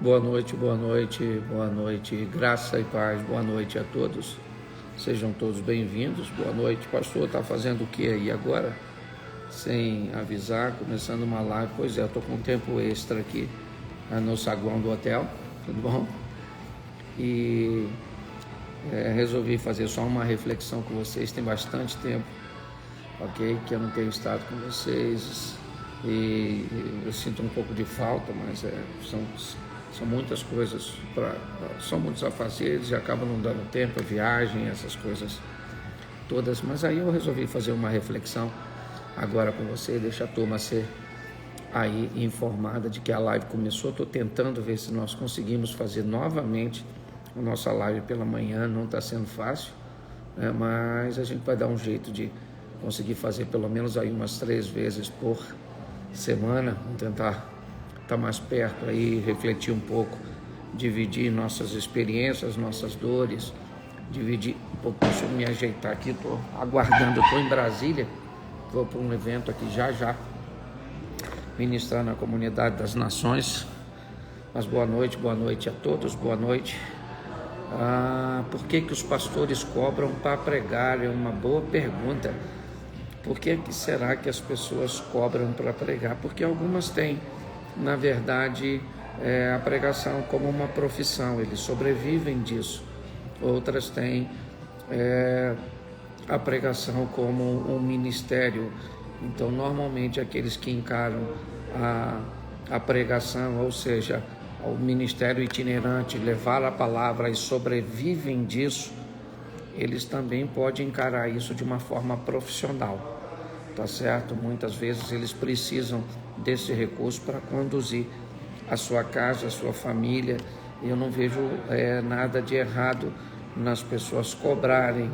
Boa noite, boa noite, boa noite, graça e paz, boa noite a todos, sejam todos bem-vindos. Boa noite, pastor, está fazendo o que aí agora? Sem avisar, começando uma live. Pois é, estou com um tempo extra aqui no saguão do hotel, tudo bom? E resolvi fazer só uma reflexão com vocês, tem bastante tempo, ok, que eu não tenho estado com vocês e eu sinto um pouco de falta, mas são muitas coisas, são muitos afazeres e acaba não dando tempo, a viagem, essas coisas todas. Mas aí eu resolvi fazer uma reflexão agora com você, deixa a turma ser aí informada de que a live começou. Estou tentando ver se nós conseguimos fazer novamente a nossa live pela manhã, não está sendo fácil, né? Mas a gente vai dar um jeito de conseguir fazer pelo menos aí umas 3 vezes por semana. Vamos tentar estar mais perto aí, refletir um pouco, dividir nossas experiências, nossas dores, dividir um pouco. Deixa eu me ajeitar aqui, estou aguardando, estou em Brasília, vou para um evento aqui já, ministrar na Comunidade das Nações. Mas boa noite a todos, boa noite. Por que os pastores cobram para pregar? É uma boa pergunta. Por que será que as pessoas cobram para pregar? Porque algumas têm, na verdade, a pregação como uma profissão, eles sobrevivem disso. Outras têm a pregação como um ministério. Então, normalmente, aqueles que encaram a pregação, ou seja, o ministério itinerante, levar a palavra e sobrevivem disso, eles também podem encarar isso de uma forma profissional. Tá certo? Muitas vezes eles precisam desse recurso para conduzir a sua casa, a sua família. Eu não vejo nada de errado nas pessoas cobrarem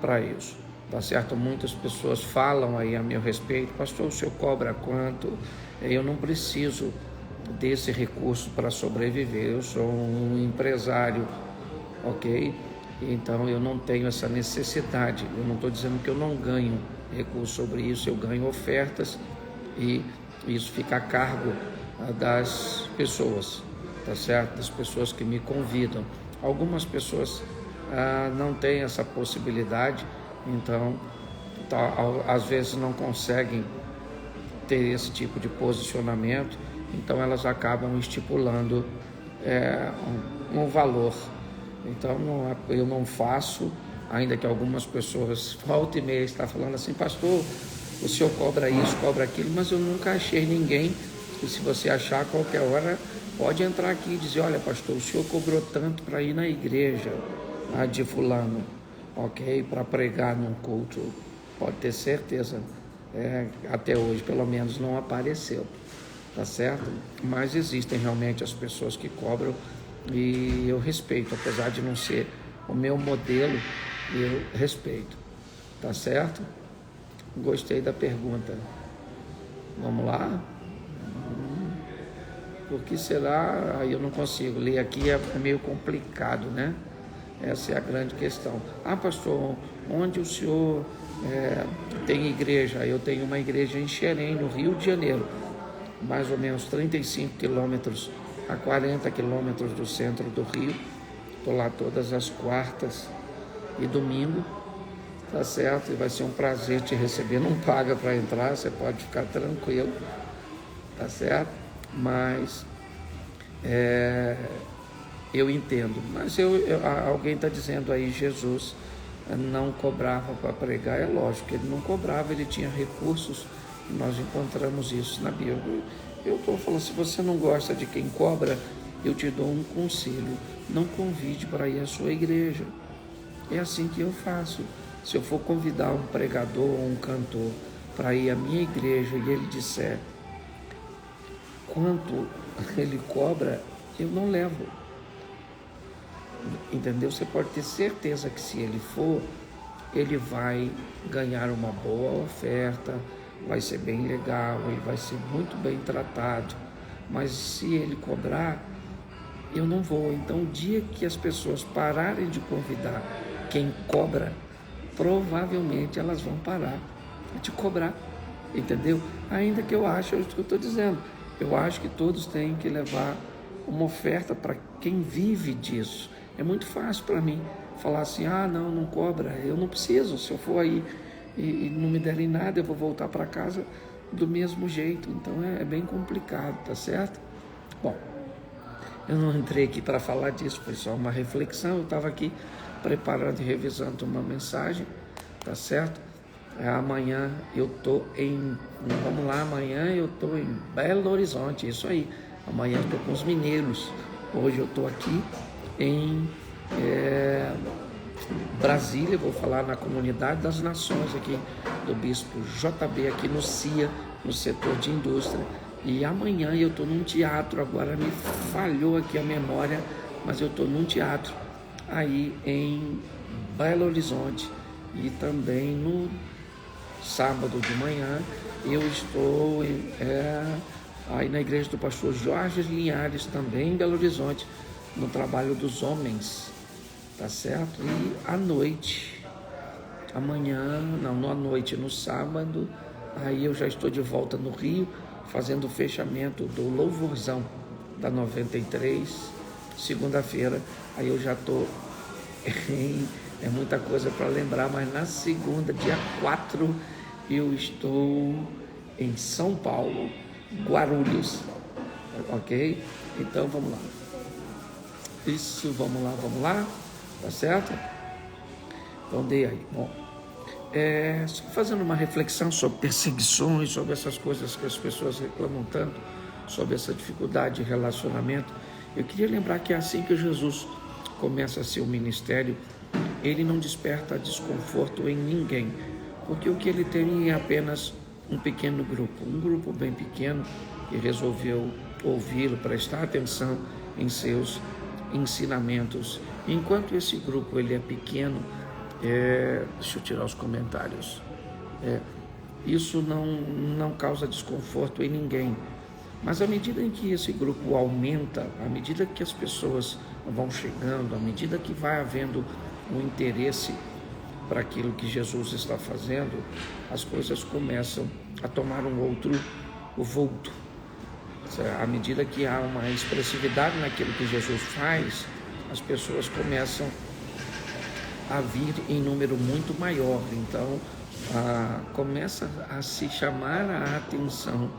para isso, tá certo? Muitas pessoas falam aí a meu respeito: pastor, o senhor cobra quanto? Eu não preciso desse recurso para sobreviver, eu sou um empresário, ok? Então eu não tenho essa necessidade. Eu não estou dizendo que eu não ganho recurso sobre isso, eu ganho ofertas e isso fica a cargo das pessoas, tá certo? Das pessoas que me convidam. Algumas pessoas não têm essa possibilidade, então às vezes não conseguem ter esse tipo de posicionamento, então elas acabam estipulando um valor. Então eu não faço, ainda que algumas pessoas volta e meia estão falando assim: pastor, o senhor cobra isso, cobra aquilo, mas eu nunca achei ninguém. E se você achar, a qualquer hora pode entrar aqui e dizer: olha, pastor, o senhor cobrou tanto para ir na igreja de fulano, ok, para pregar num culto. Pode ter certeza, até hoje pelo menos não apareceu, tá certo? Mas existem realmente as pessoas que cobram e eu respeito, apesar de não ser o meu modelo, eu respeito, tá certo? Gostei da pergunta. Vamos lá? Por que será? Aí eu não consigo ler aqui, é meio complicado, né? Essa é a grande questão. pastor, onde o senhor tem igreja? Eu tenho uma igreja em Xerém, no Rio de Janeiro, mais ou menos 35 quilômetros a 40 quilômetros do centro do Rio. Estou lá todas as quartas e domingo, tá certo? E vai ser um prazer te receber. Não paga para entrar, você pode ficar tranquilo, tá certo? Mas eu entendo. Mas alguém está dizendo aí: Jesus não cobrava para pregar. É lógico que ele não cobrava, ele tinha recursos. Nós encontramos isso na Bíblia. Eu estou falando, se você não gosta de quem cobra, eu te dou um conselho: não convide para ir à sua igreja. É assim que eu faço. Se eu for convidar um pregador ou um cantor para ir à minha igreja e ele disser quanto ele cobra, eu não levo. Entendeu? Você pode ter certeza que se ele for, ele vai ganhar uma boa oferta, vai ser bem legal, ele vai ser muito bem tratado. Mas se ele cobrar, eu não vou. Então, o dia que as pessoas pararem de convidar quem cobra, provavelmente elas vão parar de cobrar, entendeu? Ainda que eu acho, é isso que eu estou dizendo, eu acho que todos têm que levar uma oferta para quem vive disso. É muito fácil para mim falar assim, não cobra, eu não preciso, se eu for aí e não me derem nada, eu vou voltar para casa do mesmo jeito. Então é bem complicado, tá certo? Bom, eu não entrei aqui para falar disso, foi só uma reflexão. Eu estava aqui preparando e revisando uma mensagem, tá certo? Amanhã eu estou amanhã eu estou em Belo Horizonte, isso aí. Amanhã eu estou com os mineiros. Hoje eu estou aqui em Brasília, vou falar na Comunidade das Nações aqui do Bispo JB, aqui no CIA, no setor de indústria. E amanhã eu estou num teatro, agora me falhou aqui a memória, mas eu estou num teatro aí em Belo Horizonte. E também no sábado de manhã eu estou aí na igreja do pastor Jorge Linhares, também em Belo Horizonte, no trabalho dos homens, tá certo? E à noite, no sábado, aí eu já estou de volta no Rio, fazendo o fechamento do Louvorzão da 93, segunda-feira. Aí eu já estou é muita coisa para lembrar, mas na segunda, dia 4, eu estou em São Paulo, Guarulhos, ok? Então vamos lá. Isso, vamos lá, tá certo? Então dei aí. Bom, só fazendo uma reflexão sobre perseguições, sobre essas coisas que as pessoas reclamam tanto, sobre essa dificuldade de relacionamento. Eu queria lembrar que é assim que Jesus começa seu ministério. Ele não desperta desconforto em ninguém, porque o que ele tem é apenas um pequeno grupo, um grupo bem pequeno que resolveu ouvi-lo, prestar atenção em seus ensinamentos. Enquanto esse grupo ele é pequeno, deixa eu tirar os comentários, isso não causa desconforto em ninguém. Mas à medida em que esse grupo aumenta, à medida que as pessoas vão chegando, à medida que vai havendo um interesse para aquilo que Jesus está fazendo, as coisas começam a tomar um outro vulto. À medida que há uma expressividade naquilo que Jesus faz, as pessoas começam a vir em número muito maior. Então, começa a se chamar a atenção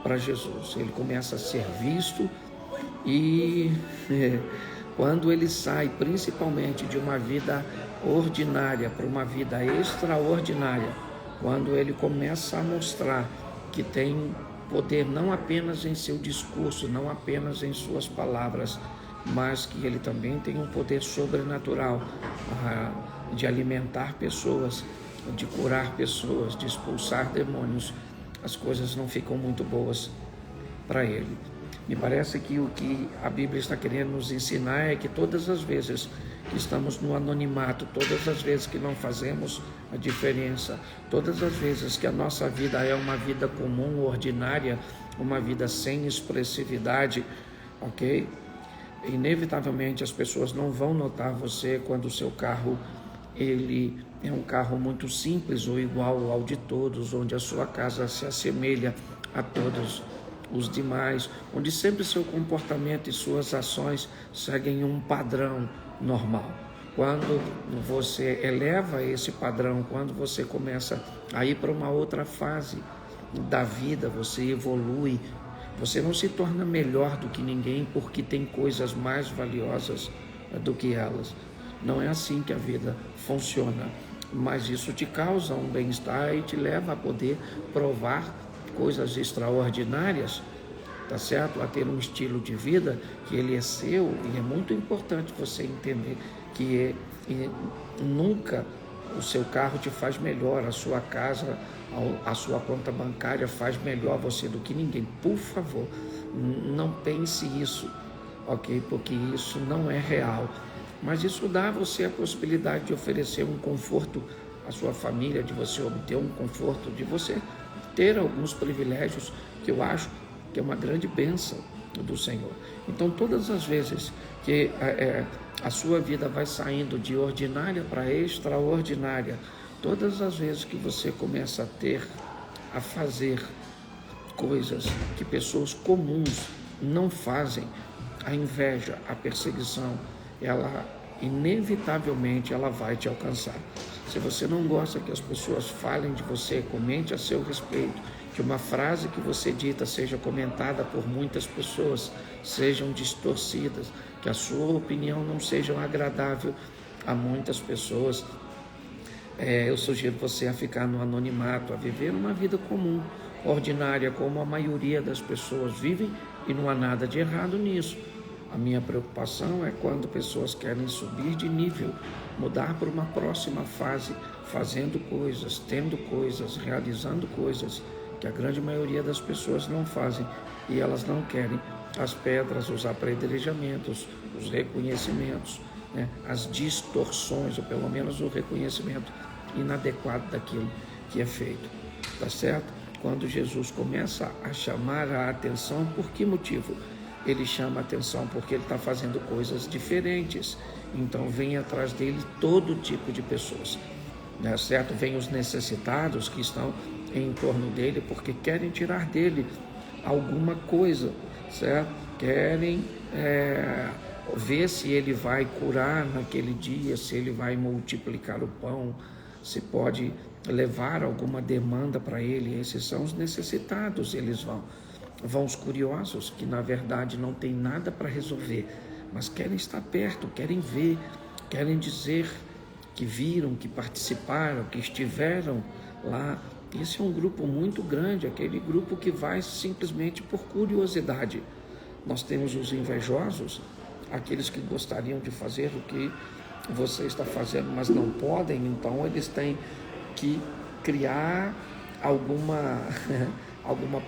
para Jesus. Ele começa a ser visto e quando ele sai principalmente de uma vida ordinária para uma vida extraordinária, quando ele começa a mostrar que tem poder não apenas em seu discurso, não apenas em suas palavras, mas que ele também tem um poder sobrenatural de alimentar pessoas, de curar pessoas, de expulsar demônios, as coisas não ficam muito boas para ele. Me parece que o que a Bíblia está querendo nos ensinar é que todas as vezes que estamos no anonimato, todas as vezes que não fazemos a diferença, todas as vezes que a nossa vida é uma vida comum, ordinária, uma vida sem expressividade, ok? Inevitavelmente as pessoas não vão notar você quando o seu carro ele é um carro muito simples ou igual ao de todos, onde a sua casa se assemelha a todos os demais, onde sempre seu comportamento e suas ações seguem um padrão normal. Quando você eleva esse padrão, quando você começa a ir para uma outra fase da vida, você evolui, você não se torna melhor do que ninguém porque tem coisas mais valiosas do que elas. Não é assim que a vida funciona, mas isso te causa um bem-estar e te leva a poder provar coisas extraordinárias, tá certo? A ter um estilo de vida que ele é seu, e é muito importante você entender que nunca o seu carro te faz melhor, a sua casa, a sua conta bancária faz melhor você do que ninguém. Por favor, não pense isso, ok? Porque isso não é real. Mas isso dá a você a possibilidade de oferecer um conforto à sua família, de você obter um conforto, de você ter alguns privilégios que eu acho que é uma grande bênção do Senhor. Então, todas as vezes que a sua vida vai saindo de ordinária para extraordinária, todas as vezes que você começa a fazer coisas que pessoas comuns não fazem, a inveja, a perseguição, ela inevitavelmente ela vai te alcançar. Se você não gosta que as pessoas falem de você, comente a seu respeito, que uma frase que você dita seja comentada por muitas pessoas, sejam distorcidas, que a sua opinião não seja agradável a muitas pessoas, eu sugiro você a ficar no anonimato, a viver uma vida comum, ordinária, como a maioria das pessoas vivem, e não há nada de errado nisso. A minha preocupação é quando pessoas querem subir de nível, mudar para uma próxima fase, fazendo coisas, tendo coisas, realizando coisas que a grande maioria das pessoas não fazem, e elas não querem as pedras, os apedrejamentos, os reconhecimentos, né, as distorções, ou pelo menos o reconhecimento inadequado daquilo que é feito, tá certo? Quando Jesus começa a chamar a atenção, por que motivo? Ele chama a atenção porque ele está fazendo coisas diferentes, então vem atrás dele todo tipo de pessoas, né, certo? Vem os necessitados que estão em torno dele porque querem tirar dele alguma coisa, certo? Querem ver se ele vai curar naquele dia, se ele vai multiplicar o pão, se pode levar alguma demanda para ele. Esses são os necessitados. Eles vão os curiosos, que na verdade não tem nada para resolver, mas querem estar perto, querem ver, querem dizer que viram, que participaram, que estiveram lá. Esse é um grupo muito grande, aquele grupo que vai simplesmente por curiosidade. Nós temos os invejosos, aqueles que gostariam de fazer o que você está fazendo, mas não podem, então eles têm que criar alguma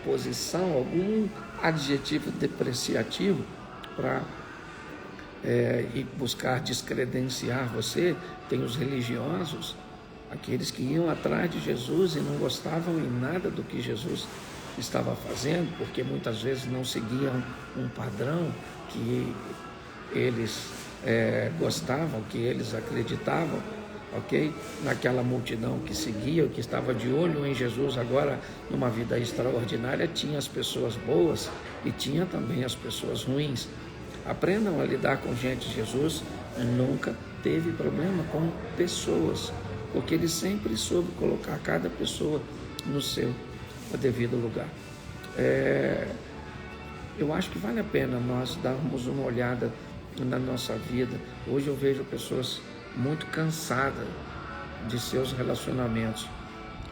posição, algum adjetivo depreciativo para e buscar descredenciar você. Tem os religiosos, aqueles que iam atrás de Jesus e não gostavam em nada do que Jesus estava fazendo, porque muitas vezes não seguiam um padrão que eles gostavam, que eles acreditavam, ok? Naquela multidão que seguia, que estava de olho em Jesus. Agora, numa vida extraordinária, tinha as pessoas boas e tinha também as pessoas ruins. Aprendam a lidar com gente. Jesus nunca teve problema com pessoas, porque ele sempre soube colocar cada pessoa no seu devido lugar. Eu acho que vale a pena nós darmos uma olhada na nossa vida. Hoje eu vejo pessoas muito cansadas de seus relacionamentos,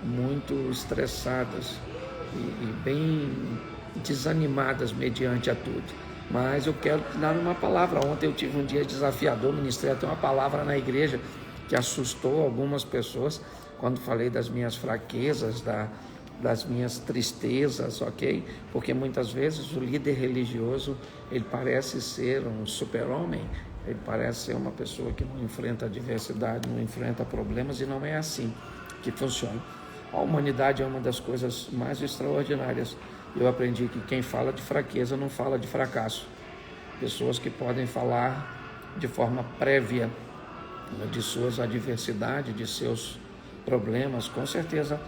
muito estressadas e bem desanimadas mediante a tudo. Mas eu quero dar uma palavra. Ontem eu tive um dia desafiador, ministrei até uma palavra na igreja que assustou algumas pessoas quando falei das minhas fraquezas, das minhas tristezas, ok? Porque muitas vezes o líder religioso, ele parece ser um super-homem, ele parece ser uma pessoa que não enfrenta adversidade, não enfrenta problemas, e não é assim que funciona. A humanidade é uma das coisas mais extraordinárias. Eu aprendi que quem fala de fraqueza não fala de fracasso. Pessoas que podem falar de forma prévia de suas adversidades, de seus problemas, com certeza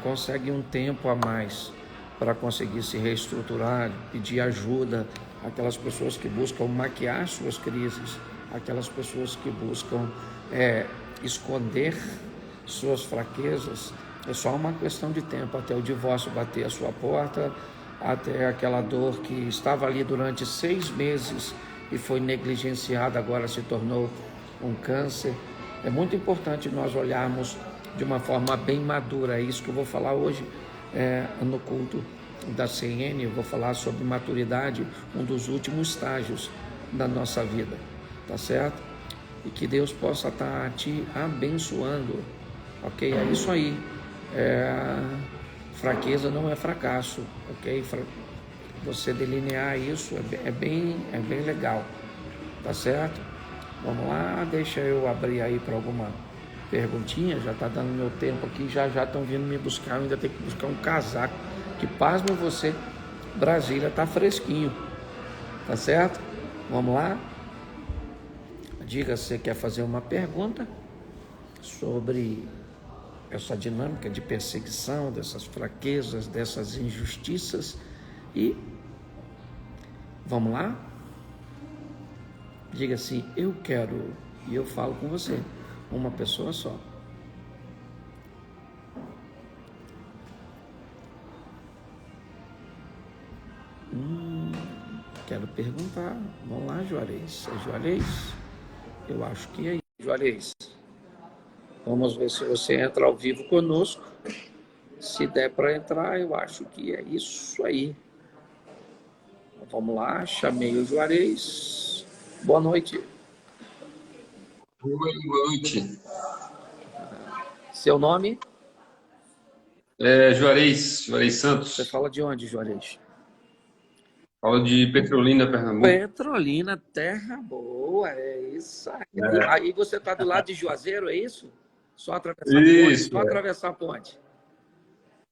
conseguem um tempo a mais para conseguir se reestruturar, pedir ajuda. Aquelas pessoas que buscam maquiar suas crises, aquelas pessoas que buscam esconder suas fraquezas, é só uma questão de tempo até o divórcio bater a sua porta, até aquela dor que estava ali durante 6 meses e foi negligenciada, agora se tornou um câncer. É muito importante nós olharmos de uma forma bem madura. É isso que eu vou falar hoje no culto da CN. Eu vou falar sobre maturidade, um dos últimos estágios da nossa vida, tá certo? E que Deus possa estar te abençoando, ok? É isso aí. Fraqueza não é fracasso, ok? Você delinear isso é bem legal, tá certo? Vamos lá, deixa eu abrir aí para alguma perguntinha. Já está dando meu tempo aqui, já estão vindo me buscar. Eu ainda tenho que buscar um casaco, que pasma você, Brasília está fresquinho, tá certo? Vamos lá. Diga se você quer fazer uma pergunta sobre essa dinâmica de perseguição, dessas fraquezas, dessas injustiças. E vamos lá? Diga assim, eu quero, e eu falo com você, uma pessoa só. Quero perguntar. Vamos lá, Juarez. É Juarez? Eu acho que é isso, Juarez. Vamos ver se você entra ao vivo conosco. Se der para entrar, eu acho que é isso aí. Vamos lá, chamei o Juarez. Boa noite. Oi, boa noite. Seu nome? Juarez Você Santos. fala de onde, Juarez? Falo de Petrolina, Pernambuco. Petrolina, terra boa, é isso aí. É, Aí você está do lado de Juazeiro, é isso? Só atravessar a ponte? isso, Só atravessar a ponte.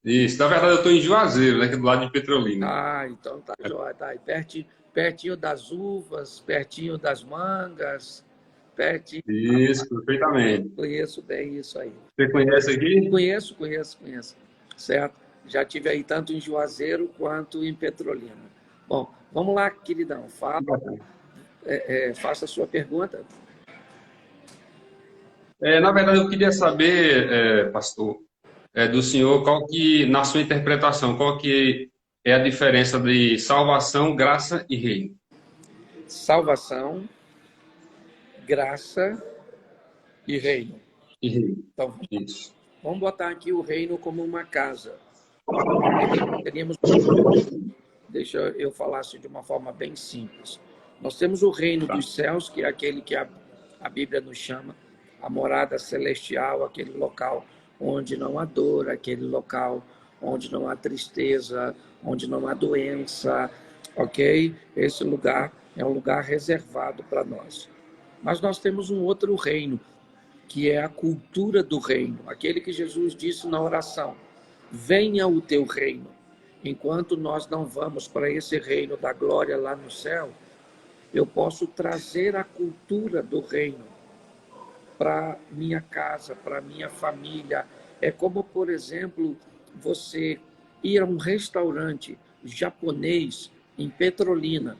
isso. Na verdade, eu estou em Juazeiro, né, que é do lado de Petrolina. Ah, então tá jóia, tá aí pertinho, pertinho das uvas, pertinho das mangas, pertinho. Isso, perfeitamente. Conheço bem isso aí. Você conhece aqui? Conheço. Certo? Já tive aí tanto em Juazeiro quanto em Petrolina. Bom, vamos lá, queridão. Fala, faça a sua pergunta. Na verdade, eu queria saber, pastor, do senhor, qual que, na sua interpretação, qual que é a diferença de salvação, graça e reino? Salvação, graça e reino. E reino. Então, Isso. vamos botar aqui o reino como uma casa. Teríamos, deixa eu falar assim de uma forma bem simples. Nós temos o reino Tá. dos céus, que é aquele que a Bíblia nos chama, a morada celestial, aquele local onde não há dor, aquele local onde não há tristeza, onde não há doença, ok? Esse lugar é um lugar reservado para nós. Mas nós temos um outro reino, que é a cultura do reino, aquele que Jesus disse na oração: venha o teu reino. Enquanto nós não vamos para esse reino da glória lá no céu, eu posso trazer a cultura do reino para minha casa, para minha família. É como, por exemplo, você ir a um restaurante japonês em Petrolina,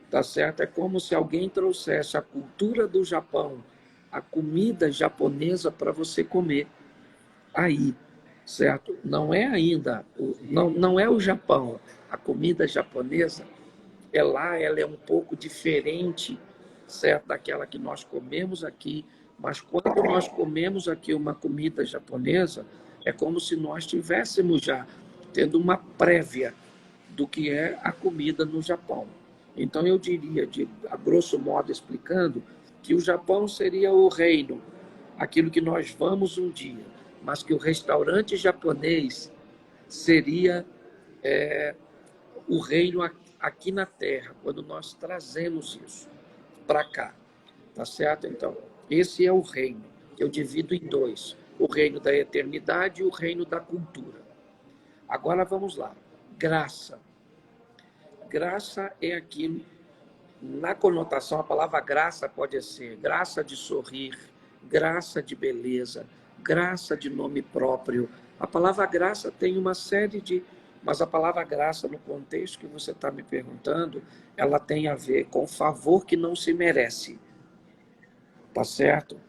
tá certo? É como se alguém trouxesse a cultura do Japão, a comida japonesa para você comer aí, certo? Não é ainda, não é o Japão. A comida japonesa é lá, ela é um pouco diferente, certo, daquela que nós comemos aqui, mas quando nós comemos aqui uma comida japonesa, é como se nós estivéssemos já tendo uma prévia do que é a comida no Japão. Então eu diria, a grosso modo explicando, que o Japão seria o reino, aquilo que nós vamos um dia, mas que o restaurante japonês seria o reino aqui na Terra, quando nós trazemos isso para cá, tá certo? Então, esse é o reino. Eu divido em dois: o reino da eternidade e o reino da cultura. Agora vamos lá. Graça. Graça é aquilo, na conotação, a palavra graça pode ser graça de sorrir, graça de beleza, graça de nome próprio. A palavra graça tem uma série de... Mas a palavra graça, no contexto que você está me perguntando, ela tem a ver com favor que não se merece. Tá certo?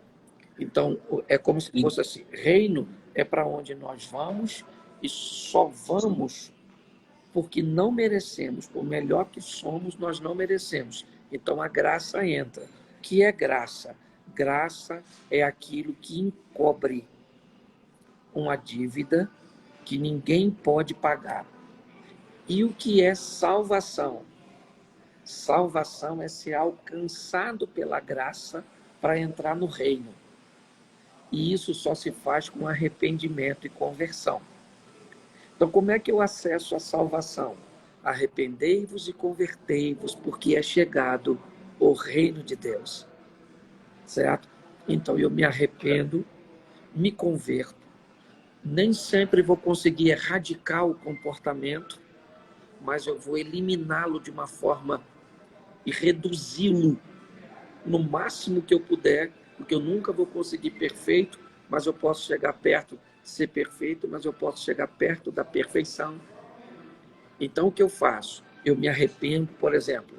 Então, é como se fosse assim: reino é para onde nós vamos e só vamos porque não merecemos. Por melhor que somos, nós não merecemos. Então, a graça entra. O que é graça? Graça é aquilo que encobre uma dívida que ninguém pode pagar. E o que é salvação? Salvação é ser alcançado pela graça para entrar no reino. E isso só se faz com arrependimento e conversão. Então, como é que eu acesso a salvação? Arrependei-vos e convertei-vos, porque é chegado o reino de Deus. Certo? Então, eu me arrependo, me converto. Nem sempre vou conseguir erradicar o comportamento, mas eu vou eliminá-lo de uma forma e reduzi-lo no máximo que eu puder, porque eu nunca vou conseguir perfeito, mas eu posso chegar perto de ser perfeito, mas eu posso chegar perto da perfeição. Então, o que eu faço? Eu me arrependo, por exemplo,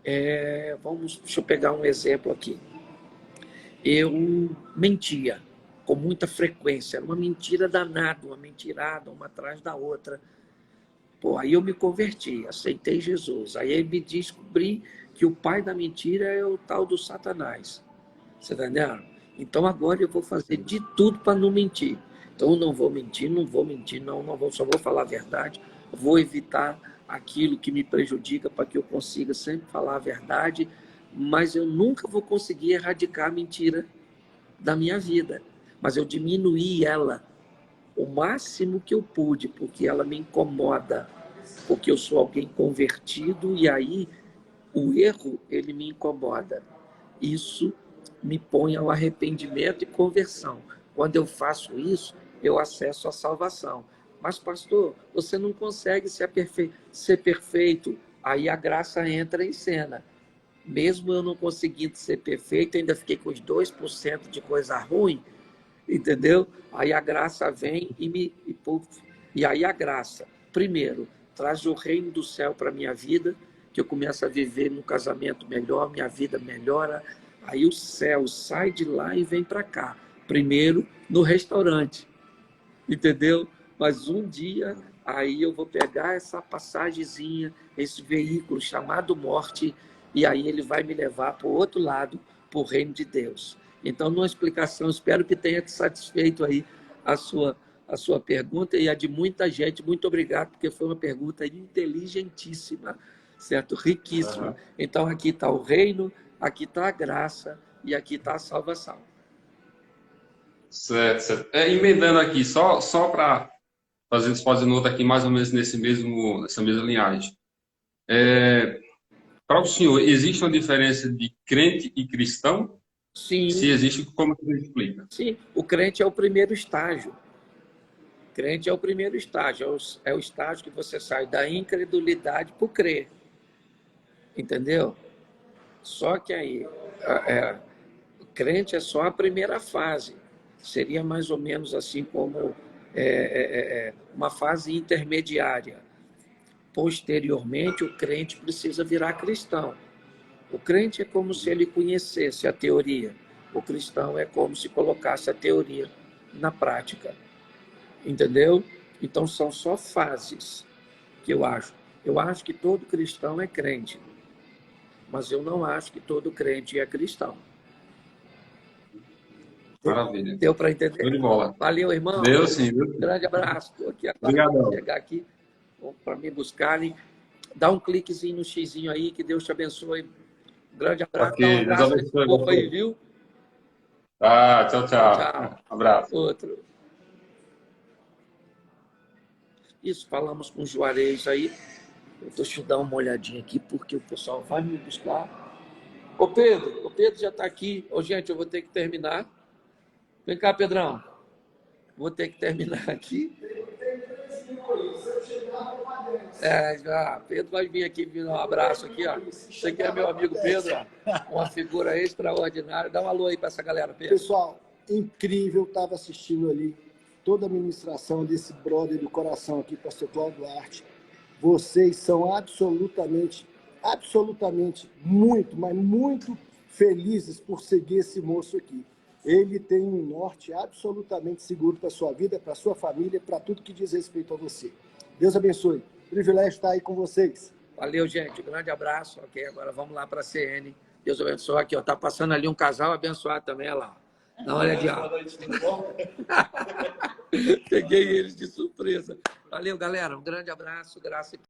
Deixa eu pegar um exemplo aqui. Eu mentia com muita frequência, era uma mentira danada, uma mentirada, uma atrás da outra. Pô, aí eu me converti, aceitei Jesus. Aí eu me descobri que o pai da mentira é o tal do Satanás. Você tá entendendo? Então agora eu vou fazer de tudo para não mentir. Então eu não vou mentir, só vou falar a verdade. Vou evitar aquilo que me prejudica para que eu consiga sempre falar a verdade, mas eu nunca vou conseguir erradicar a mentira da minha vida. Mas eu diminuí ela o máximo que eu pude, porque ela me incomoda, porque eu sou alguém convertido e aí o erro, ele me incomoda. Isso me põe ao arrependimento e conversão. Quando eu faço isso, eu acesso à salvação. Mas, pastor, você não consegue ser perfeito. Aí a graça entra em cena. Mesmo eu não conseguindo ser perfeito, ainda fiquei com os 2% de coisa ruim, entendeu? Aí a graça vem e aí a graça, primeiro, traz o reino do céu para a minha vida, que eu começo a viver num casamento melhor, minha vida melhora, aí o céu sai de lá e vem para cá. Primeiro, no restaurante, entendeu? Mas um dia, aí eu vou pegar essa passagenzinha, esse veículo chamado morte, e aí ele vai me levar para o outro lado, para o reino de Deus. Então, numa explicação, espero que tenha te satisfeito aí a sua pergunta e a de muita gente. Muito obrigado, porque foi uma pergunta inteligentíssima, certo? Riquíssima. Uhum. Então, aqui está o reino, aqui está a graça e aqui está a salvação. Certo, certo. Emendando aqui, só para fazer nota aqui, mais ou menos nessa mesma linhagem. Para o senhor, existe uma diferença de crente e cristão? Sim. Se existe, como você explica? Sim, o crente é o primeiro estágio. O crente é o primeiro estágio, é o estágio que você sai da incredulidade para o crer. Entendeu? Só que aí, o crente é só a primeira fase. Seria mais ou menos assim como uma fase intermediária. Posteriormente, o crente precisa virar cristão. O crente é como se ele conhecesse a teoria. O cristão é como se colocasse a teoria na prática. Entendeu? Então, são só fases que eu acho. Eu acho que todo cristão é crente, mas eu não acho que todo crente é cristão. Maravilha. Deu para entender? Show de bola. Valeu, irmão. Deu sim. Grande abraço. Estou aqui agora. Obrigadão. Chegar aqui para me buscarem. Dá um cliquezinho no xizinho aí, que Deus te abençoe. Grande abraço. Ok, Dá um abraço Deus nesse abençoe povo aí, você. viu? Tá, tchau, tchau. Tchau. Abraço. Outro. Isso, falamos com o Juarez aí. Deixa eu dar uma olhadinha aqui, porque o pessoal vai me buscar. O Pedro já está aqui. Gente, eu vou ter que terminar. Vem cá, Pedrão. Vou ter que terminar aqui. Pedro vai vir aqui, me dar um abraço aqui, ó. Esse aqui é meu amigo Pedro, ó. Uma figura extraordinária. Dá um alô aí para essa galera, Pedro. Pessoal, incrível, estava assistindo ali toda a ministração desse brother do coração aqui, pastor Cláudio Duarte. Vocês são absolutamente muito, mas muito felizes por seguir esse moço aqui. Ele tem um norte absolutamente seguro para a sua vida, para a sua família, para tudo que diz respeito a você. Deus abençoe. Privilégio estar aí com vocês. Valeu, gente. Um grande abraço. Ok, agora vamos lá para a CN. Deus abençoe aqui, ó. Tá passando ali um casal abençoado também, olha lá. Dá uma olhadinha. Peguei eles de surpresa. Valeu, galera. Um grande abraço. Graça e